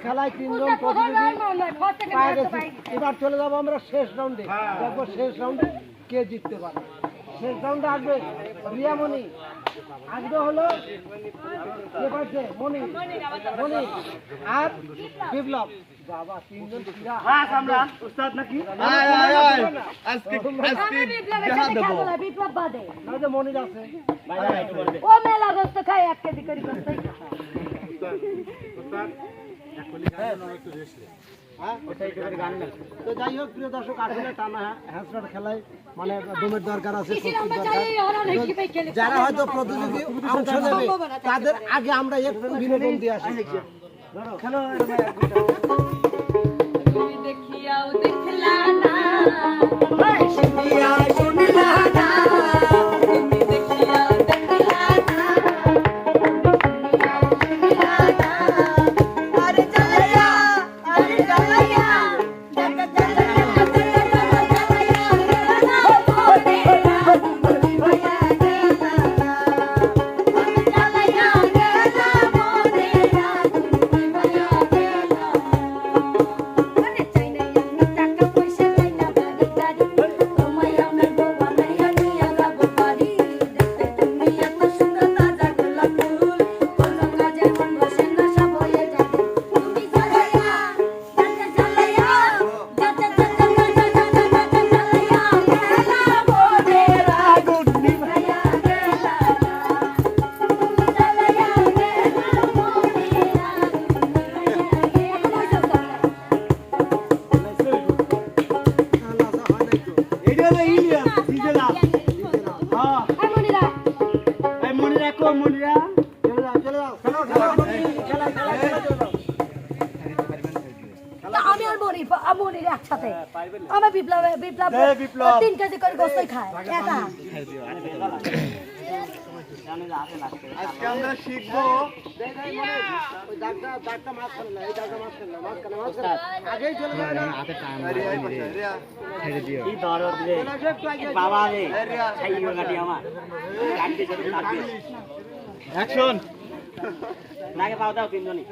খেলায় 3 জন প্রতিযোগী পাওয়া গেছে। এবার চলে যাবো আমরা শেষ রাউন্ডে, দেখবো শেষ রাউন্ডে কে জিততে পারে। শেষ রাউন্ডে আসবে রিয়ামণি, আসবে হলো কে পারছে মণি আর বিপ্লব। বাবা 3 জন কিরা কামরান উস্তাদ নাকি? আজকে বিপ্লব বাদে না যে মণি আছে ও মেলা গোস্ত খায় 1 কেজি করে গোস্ত উস্তাদ এখনি গান একটু রেস্ট তো যাই হোক প্রিয় দর্শক, আসলে টানা হ্যান্ডস্টার খেলায় মানে দমের দরকার আছে, যারা হয়তো প্রতিযোগী অংশ নেবে তাদের আগে আমরা একটু বিনোদন দিয়ে আসি। খেলো দেখিয়াও দেখলা না শুনলা না একসাথে আমার বিপ্লব 3 কেজি করে গোস্ত খায় একা। আজকে আমরা শিখবো ওই দাগটা মাছ ফেলে না, এই দাগটা মাছ ফেলে না, মাছ আগেই চলে যায় না হাতে টান ছেড়ে দিও কি দরদ রে বাবা রে ছাইও গাটি আমার গাটি যদি কাটবে অ্যাকশন লাগে পাও দাও 3 জনই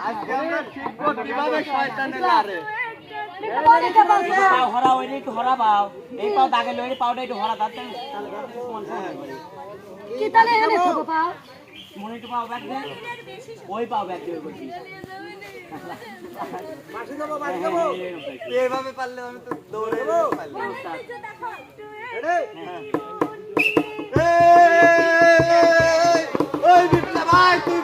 আজকে আমরা শিখবো কিভাবে শয়তানে লারে পাও হরা ওই একটু হরা পাও এই পাও দাগে লই পাওটা একটু হরা দাও কি তালে এনে থাকো পাও মনে একটু পাও ব্যাগ দে ওই পাও ব্যাগ দিয়ে বলছি মাসি দেবো এইভাবে পারলে আমি তো দৌড়ে পারলাম রেডি ওই বিপ্লব ভাই তুই